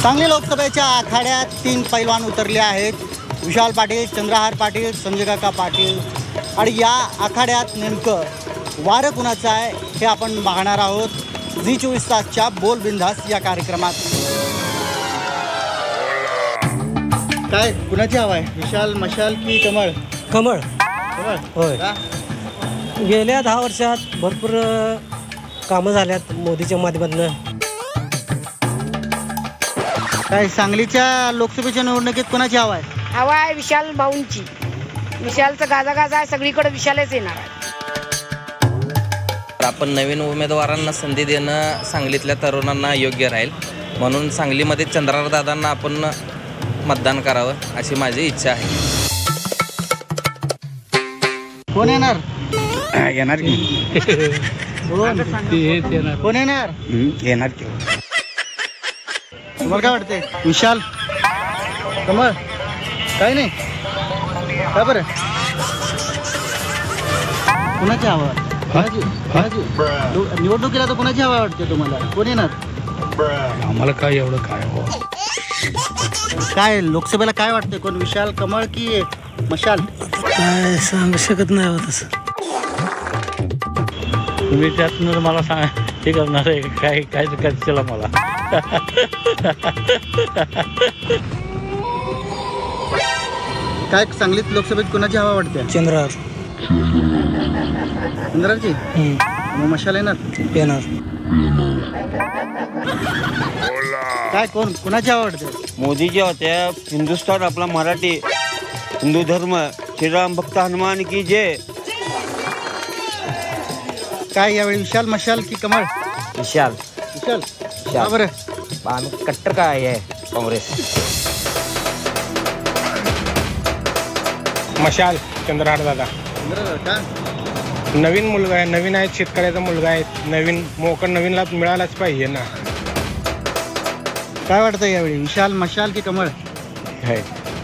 सांगली लोकसभेच्या आखाड्यात 3 पैलवान उतरले आहेत. विशाल पाटील, चंद्रहार पाटील, संजय काका पाटील. आणि या आखाड्यात नेमकं वारं कुणाचं आहे हे आपण पाहणार आहोत झी24 तासच्या बोल बिंदास या कार्यक्रमात. काय कुणाची हवा आहे, विशाल, मशाल की कमळ? कमळ. कमळ होय. का? गेल्या 10 वर्षात भरपूर कामं झाल्यात मोदीच्या माध्यमातून. काय सांगलीच्या लोकसभेच्या निवडणुकीत कोणाची हवा आहे? हवा आहे विशाल भाऊंची. विशालचं गाजा आहे, सगळीकडे विशालच येणार आहे. आपण नवीन उमेदवारांना संधी देणं सांगलीतल्या तरुणांना योग्य राहील, म्हणून सांगलीमध्ये चंद्रहार दादांना आपण मतदान करावं अशी माझी इच्छा आहे. कोण येणार? येणार की कोण येणार? येणार की. तुम्हाला काय वाटते, विशाल, कमळ? काय नाही, काय बरं कुणाची हवा? निवडणुकीला तर कुणाची हवा वाटते तुम्हाला? कोण येणार? आम्हाला काय एवढं काय हो. काय लोकसभेला काय वाटते, कोण, विशाल, कमळ की मशाल? काय सांगू शकत नाही हो तसं. तुम्ही त्यातनं मला सांग हे करणार आहे काय काय करशील मला. काय सांगलीत लोकसभेत कोणाची हवा वाटते? चंद्रहार. चंद्राची? मग मशाल येणार? येणार. काय कोण कुणाची हवा वाटते? मोदीच्या होत्या. हिंदुस्थान आपला मराठी हिंदू धर्म, श्रीराम भक्त हनुमान की जय. काय यावेळी विशाल, मशाल की कमळ? विशाल. विशाल का बरं? आम्ही कट्टर काय आहे काँग्रेस. मशाल, चंद्रहार दादा. का? नवीन मुलगा आहे, नवीन आहे, शेतकऱ्याचा मुलगा आहे, नवीन मोका नवीनला मिळालाच पाहिजे ना. काय वाटतं यावेळी, विशाल, मशाल की कमळ?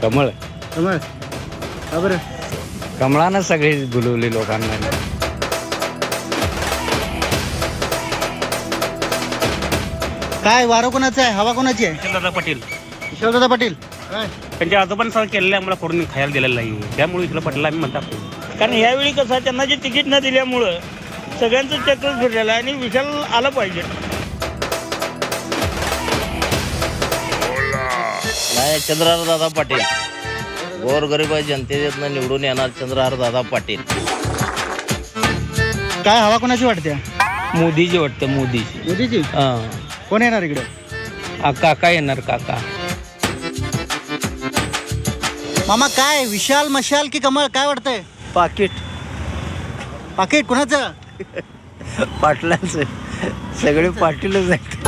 कमळ. कमळ का बरं? कमळानं सगळे बोलवले लोकांना. काय वारं कोणाचं आहे, हवा कोणाची आहे? विशालदादा पाटील. विशालदादा पाटील. काय त्यांच्या आजोबांनी केलेलं आम्हाला फोडून खायला दिलेलं नाही, त्यामुळे विशाल पाटील आम्ही म्हणतात. कारण यावेळी कसं त्यांना जे तिकीट न दिल्यामुळं सगळ्यांचं चक्रच फिरलेलं आहे आणि विशाल आलं पाहिजे. नाही, चंद्रहार दादा पाटील. गोरगरीब जनतेतनं निवडून येणार चंद्रहार दादा पाटील. काय हवा कोणाची वाटते? मोदीची वाटतं, मोदीची. मोदीची? कोण येणार इकडे? काका येणार, काका. मामा काय विशाल, मशाल की कमळ, काय वाटतंय? पाकिट पाकिट कुणाचं? पाटलांचं. सगळे पाटीलच आहेत.